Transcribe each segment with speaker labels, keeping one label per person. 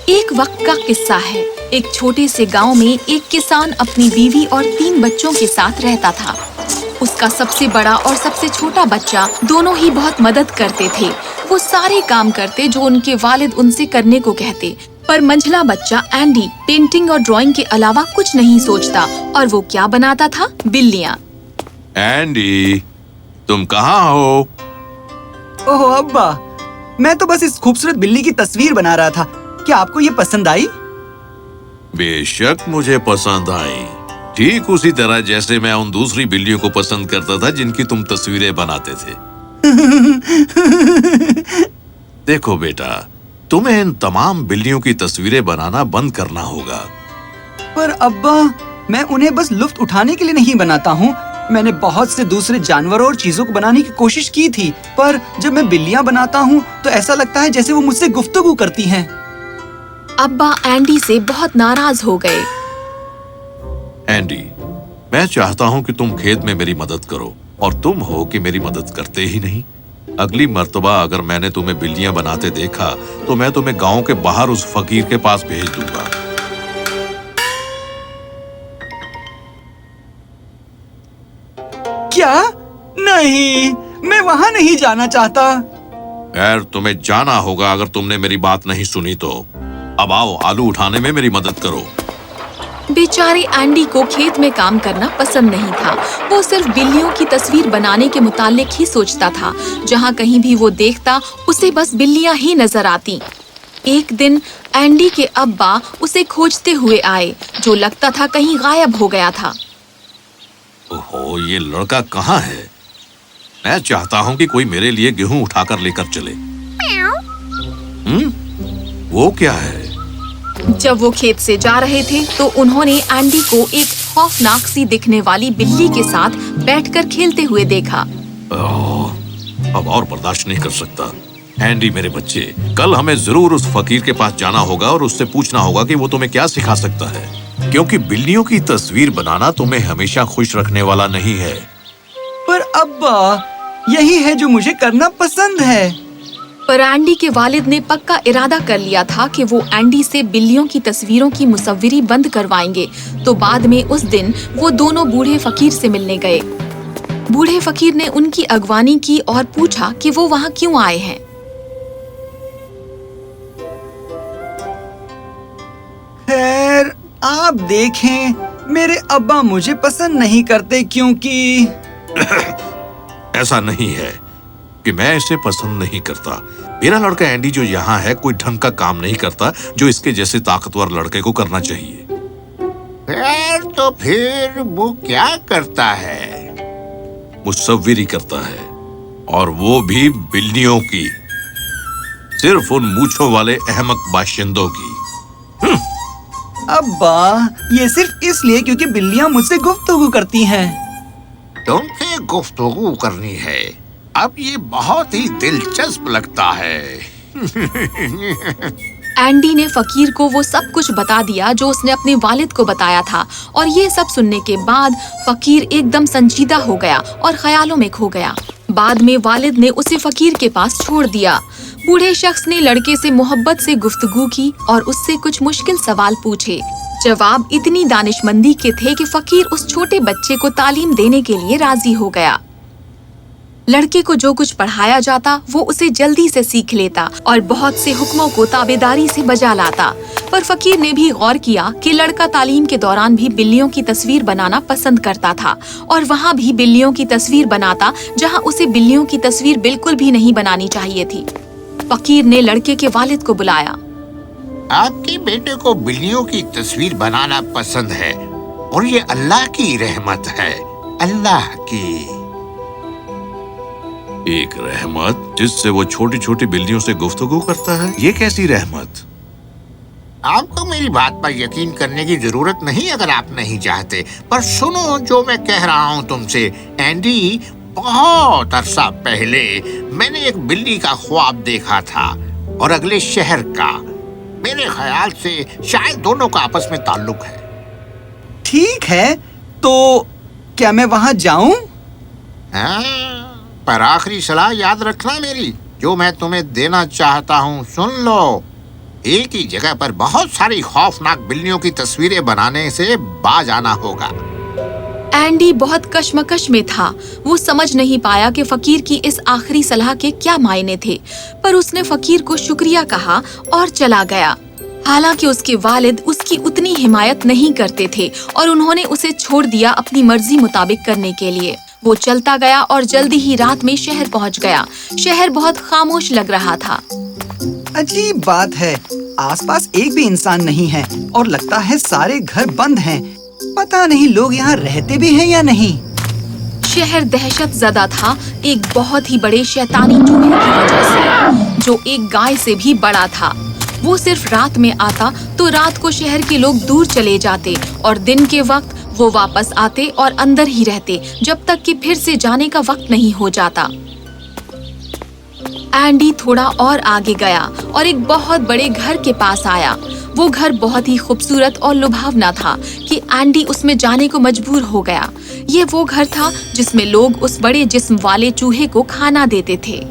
Speaker 1: एक वक्त का किस्सा है। एक छोटे से गांव में एक किसान अपनी बीवी और 3 बच्चों के साथ रहता था। उसका सबसे बड़ा और सबसे छोटा बच्चा दोनों ही बहुत मदद करते थे। वो सारे काम करते जो उनके वालिद उनसे करने को कहते। पर मंझला बच्चा एंडी पेंटिंग और ड्राइंग के अलावा कुछ नहीं सोचता। और वो क्या बनाता था? बिल्लियाँ।
Speaker 2: एंडी, तुम कहाँ हो?
Speaker 3: ओहो अब्बा, मैं तो बस इस खूबसूरत बिल्ली की तस्वीर बना रहा था। क्या आपको ये पसंद आई?
Speaker 2: बेशक मुझे पसंद आई, ठीक उसी तरह जैसे मैं उन दूसरी बिल्लियों को पसंद करता था जिनकी तुम तस्वीरें बनाते थे। देखो बेटा, तुम्हें इन तमाम बिल्लियों की तस्वीरें बनाना बंद करना होगा।
Speaker 3: पर अब्बा, मैं उन्हें बस लुत्फ उठाने के लिए नहीं बनाता हूँ। मैंने बहुत से दूसरे जानवरों और चीजों को बनाने की कोशिश की थी, पर जब मैं बिल्लियाँ बनाता हूँ तो ऐसा लगता है जैसे वो मुझसे गुफ्तगू करती हैं।
Speaker 1: अब्बा एंडी से बहुत नाराज हो गए।
Speaker 2: एंडी, मैं चाहता हूँ कि तुम खेत में मेरी मदद करो, और तुम हो कि मेरी मदद करते ही नहीं। अगली मर्तबा अगर मैंने तुम्हें बिल्लियाँ बनाते देखा तो मैं तुम्हें गांव के बाहर उस फकीर के पास भेज दूंगा।
Speaker 3: क्या? नहीं, मैं वहाँ नहीं जाना चाहता।
Speaker 2: खैर, तुम्हें जाना होगा अगर तुमने मेरी बात नहीं सुनी तो। अब आओ, आलू उठाने में मेरी मदद करो।
Speaker 1: बेचारे एंडी को खेत में काम करना पसंद नहीं था। वो सिर्फ बिल्लियों की तस्वीर बनाने के मुतालिक ही सोचता था। जहाँ कहीं भी वो देखता उसे बस बिल्लियाँ ही नजर आती। एक दिन एंडी के अब्बा उसे खोजते हुए आए, जो लगता था कहीं गायब हो गया था।
Speaker 2: ओहो, ये लड़का कहाँ है? मैं चाहता हूँ कि कोई मेरे लिए गेहूं उठाकर लेकर चले। वो क्या है?
Speaker 1: जब वो खेत से जा रहे थे तो उन्होंने एंडी को एक खौफनाक सी दिखने वाली बिल्ली के साथ बैठकर खेलते हुए देखा।
Speaker 2: अब और बर्दाश्त नहीं कर सकता। एंडी मेरे बच्चे, कल हमें जरूर उस फकीर के पास जाना होगा और उससे पूछना होगा कि वो तुम्हें क्या सिखा सकता है, क्योंकि बिल्लियों की तस्वीर बनाना तुम्हें हमेशा खुश रखने वाला नहीं है।
Speaker 3: पर अब्बा, यही है जो मुझे करना पसंद है।
Speaker 1: पर एंडी के वालिद ने पक्का इरादा कर लिया था कि वो एंडी से बिल्लियों की तस्वीरों की मुसव्विरी बंद करवाएंगे। तो बाद में उस दिन वो दोनों बूढ़े फकीर से मिलने गए। बूढ़े फकीर ने उनकी अगवानी की और पूछा कि वो वहाँ क्यों आए हैं।
Speaker 3: खैर, आप देखें, मेरे अब्बा मुझे पसंद नहीं करते क्योंकि
Speaker 2: ऐसा नहीं है कि मैं इसे पसंद नहीं करता। मेरा लड़का एंडी जो यहाँ है कोई ढंग का काम नहीं करता जो इसके जैसे ताकतवर लड़के को करना चाहिए।
Speaker 4: तो फिर वो क्या करता है?
Speaker 2: मुसव्विरी करता है, और वो भी बिल्लियों की, सिर्फ उन मूंछों वाले अहमक बाशिंदों की।
Speaker 3: अब्बा, ये सिर्फ इसलिए क्योंकि बिल्लियाँ मुझसे गुफ्तगू करती हैं।
Speaker 4: तुमसे गुफ्तगू करनी है? अब ये बहुत ही दिलचस्प लगता है।
Speaker 1: एंडी ने फकीर को वो सब कुछ बता दिया जो उसने अपने वालिद को बताया था। और ये सब सुनने के बाद फकीर एकदम संजीदा हो गया और ख्यालों में खो गया। बाद में वालिद ने उसे फकीर के पास छोड़ दिया। बूढ़े शख्स ने लड़के से मोहब्बत से गुफ्तगू की और उससे कुछ मुश्किल सवाल पूछे। जवाब इतनी दानिशमंदी के थे कि फकीर उस छोटे बच्चे को तालीम देने के लिए राजी हो गया। लड़के को जो कुछ पढ़ाया जाता वो उसे जल्दी से सीख लेता और बहुत से हुक्मों को ताबेदारी से बजा लाता। पर फकीर ने भी गौर किया कि लड़का तालीम के दौरान भी बिल्लियों की तस्वीर बनाना पसंद करता था, और वहाँ भी बिल्लियों की तस्वीर बनाता जहाँ उसे बिल्लियों की तस्वीर बिल्कुल भी नहीं बनानी चाहिए थी। फकीर ने लड़के के वालिद को बुलाया।
Speaker 4: आपके बेटे को बिल्लियों की तस्वीर बनाना पसंद है, और ये अल्लाह की रहमत है, अल्लाह की।
Speaker 2: एक रहमत जिससे वो छोटी छोटी बिल्लियों से गुफ्तगू करता है? ये कैसी रहमत?
Speaker 4: आपको मेरी बात पर यकीन करने की जरूरत नहीं अगर आप नहीं चाहते, पर सुनो जो मैं कह रहा हूँ तुमसे। एंडी, बहुत अरसा पहले मैंने एक बिल्ली का ख्वाब देखा था, और अगले शहर का। मेरे ख्याल से शायद दोनों का आपस में ताल्लुक है।
Speaker 3: ठीक है, तो क्या मैं वहाँ जाऊँ?
Speaker 4: हाँ, पर आखिरी सलाह याद रखना मेरी, जो मैं तुम्हें देना चाहता हूँ, सुन लो। एक ही जगह पर बहुत सारी खौफनाक बिल्लियों की तस्वीरें बनाने से बाज आना होगा।
Speaker 1: एंडी बहुत कश्मकश में था। वो समझ नहीं पाया कि फकीर की इस आखिरी सलाह के क्या मायने थे, पर उसने फकीर को शुक्रिया कहा और चला गया। हालांकि उसके वालिद उसकी उतनी हिमायत नहीं करते थे और उन्होंने उसे छोड़ दिया अपनी मर्जी मुताबिक करने के लिए। वो चलता गया और जल्दी ही रात में शहर पहुंच गया। शहर बहुत खामोश लग रहा था।
Speaker 3: अजीब बात है, आसपास एक भी इंसान नहीं है और लगता है सारे घर बंद हैं। पता नहीं लोग यहाँ रहते भी हैं या नहीं।
Speaker 1: शहर दहशत ज़दा था, एक बहुत ही बड़े शैतानी चूहे की वजह से, जो एक गाय से भी बड़ा था। वो सिर्फ रात में आता तो रात को शहर के लोग दूर चले जाते और दिन के वक्त वो वापस आते और अंदर ही रहते जब तक कि फिर से जाने का वक्त नहीं हो जाता। एंडी थोड़ा और आगे गया और एक बहुत बड़े घर के पास आया। वो घर बहुत ही खूबसूरत और लुभावना था कि एंडी उसमें जाने को मजबूर हो गया। ये वो घर था जिसमें लोग उस बड़े जिस्म वाले चूहे को खाना देते थे।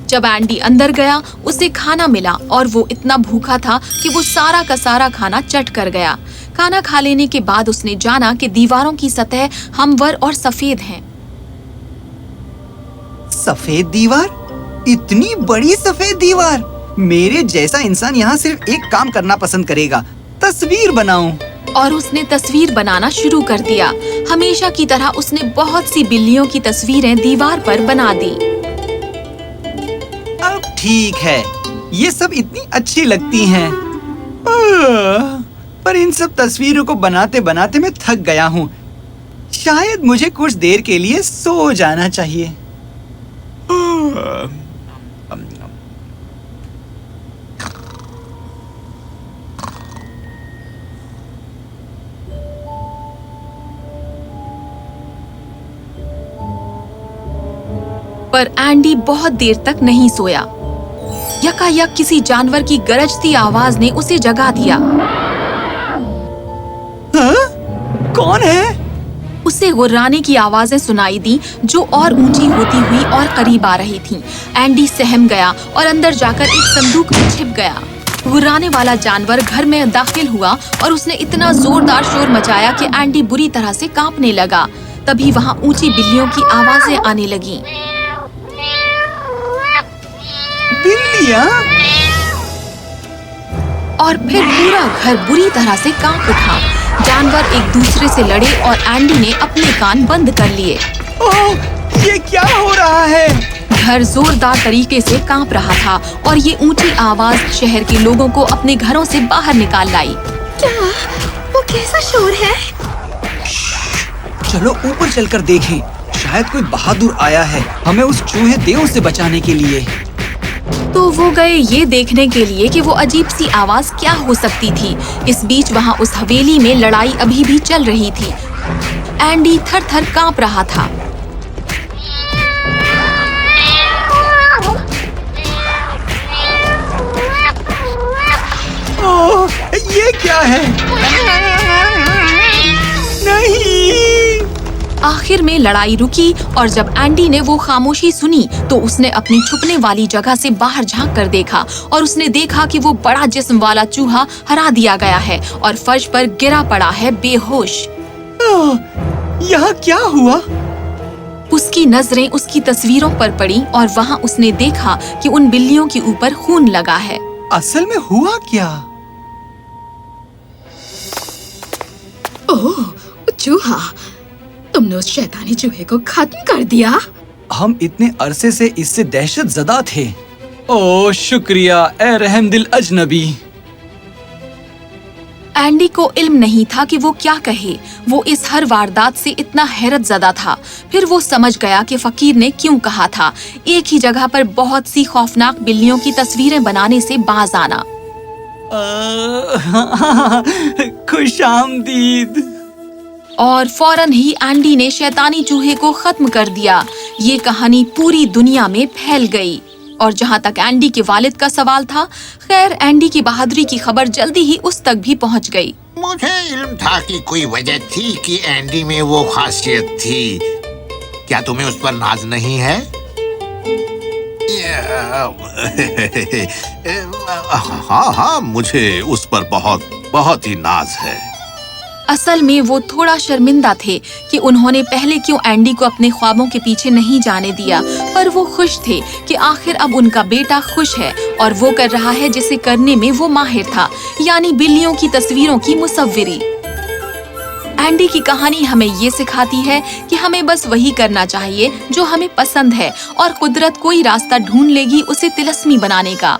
Speaker 1: जब एंडी अंदर गया, उसे खाना मिला और वो इतना भूखा था कि वो सारा का सारा खाना चट कर गया। खाना खा लेने के बाद उसने जाना कि दीवारों की सतह हमवर और सफेद है।
Speaker 3: सफेद दीवार? इतनी बड़ी सफेद दीवार? मेरे जैसा इंसान यहाँ सिर्फ एक काम करना पसंद करेगा, तस्वीर बनाऊं।
Speaker 1: और उसने तस्वीर बनाना शुरू कर दिया। हमेशा की तरह उसने बहुत सी बिल्लियों की तस्वीरें दीवार पर बना दी।
Speaker 3: अब ठीक है, ये सब इतनी अच्छी लगती हैं। पर इन सब तस्वीरों को बनाते बनाते मैं थक गया हूँ। शायद मुझे कुछ देर के लिए सो जाना चाहिए।
Speaker 1: पर एंडी बहुत देर तक नहीं सोया। यकायक किसी जानवर की गरजती आवाज ने उसे जगा दिया।
Speaker 3: हाँ? कौन है?
Speaker 1: उसे गुर्राने की आवाजें सुनाई दी जो और ऊंची होती हुई और करीब आ रही थीं। एंडी सहम गया और अंदर जाकर एक संदूक में छिप गया। गुर्राने वाला जानवर घर में दाखिल हुआ और उसने इतना जोरदार शोर मचाया कि एंडी बुरी तरह से कांपने लगा। तभी वहाँ ऊंची बिल्लियों की आवाजें आने लगीं।
Speaker 3: बिल्लियाँ?
Speaker 1: और फिर पूरा घर बुरी तरह से कांप उठा। जानवर एक दूसरे से लड़े और एंडी ने अपने कान बंद कर लिए।
Speaker 3: ओह, ये क्या हो रहा है?
Speaker 1: घर जोरदार तरीके से कांप रहा था और ये ऊंची आवाज शहर के लोगों को अपने घरों से बाहर निकाल लाई।
Speaker 5: क्या? वो कैसा शोर है?
Speaker 3: चलो ऊपर चलकर देखें, शायद कोई बहादुर आया है हमें उस चूहे देव से बचाने के लिए।
Speaker 1: तो वो गए ये देखने के लिए कि वो अजीब सी आवाज क्या हो सकती थी। इस बीच वहाँ उस हवेली में लड़ाई अभी भी चल रही थी। एंडी थर-थर कांप रहा था।
Speaker 3: ओह, ये क्या है? नहीं!
Speaker 1: आखिर में लड़ाई रुकी और जब एंडी ने वो खामोशी सुनी तो उसने अपनी छुपने वाली जगह से बाहर झांक कर देखा और उसने देखा कि वो बड़ा जिस्म वाला चूहा हरा दिया गया है और फर्श पर गिरा पड़ा है बेहोश।
Speaker 3: यहाँ क्या हुआ?
Speaker 1: उसकी नजरें उसकी तस्वीरों पर पड़ी और वहाँ उसने देखा कि उन बिल्लियों के ऊपर खून लगा है।
Speaker 3: असल में हुआ क्या?
Speaker 5: ओह, चूहा! तुमने उस शैतानी चूहे को खत्म कर दिया।
Speaker 3: हम इतने अरसे से इससे दहशत ज़दा थे। ओह शुक्रिया ए रहमदिल अजनबी।
Speaker 1: एंडी को इल्म नहीं था कि वो क्या कहे। वो इस हर वारदात से इतना हैरत ज़दा था। फिर वो समझ गया कि फकीर ने क्यों कहा था एक ही जगह पर बहुत सी खौफनाक बिल्लियों की तस्वीरें बनाने से बाज आना।
Speaker 3: खुशामदीद।
Speaker 1: और फौरन ही एंडी ने शैतानी चूहे को खत्म कर दिया। ये कहानी पूरी दुनिया में फैल गई। और जहाँ तक एंडी के वालिद का सवाल था, खैर एंडी की बहादुरी की खबर जल्दी ही उस तक भी पहुँच गई।
Speaker 4: मुझे इल्म था कि कोई वजह थी कि एंडी में वो खासियत थी। क्या तुम्हें उस पर नाज नहीं है?
Speaker 2: हाँ हाँ, मुझे उस पर बहुत बहुत ही नाज है।
Speaker 1: असल में वो थोड़ा शर्मिंदा थे कि उन्होंने पहले क्यों एंडी को अपने ख्वाबों के पीछे नहीं जाने दिया, पर वो खुश थे कि आखिर अब उनका बेटा खुश है और वो कर रहा है जिसे करने में वो माहिर था, यानी बिल्लियों की तस्वीरों की मुसव्विरी। एंडी की कहानी हमें ये सिखाती है कि हमें बस वही करना चाहिए जो हमें पसंद है और कुदरत कोई रास्ता ढूंढ लेगी उसे तिलस्मी बनाने का।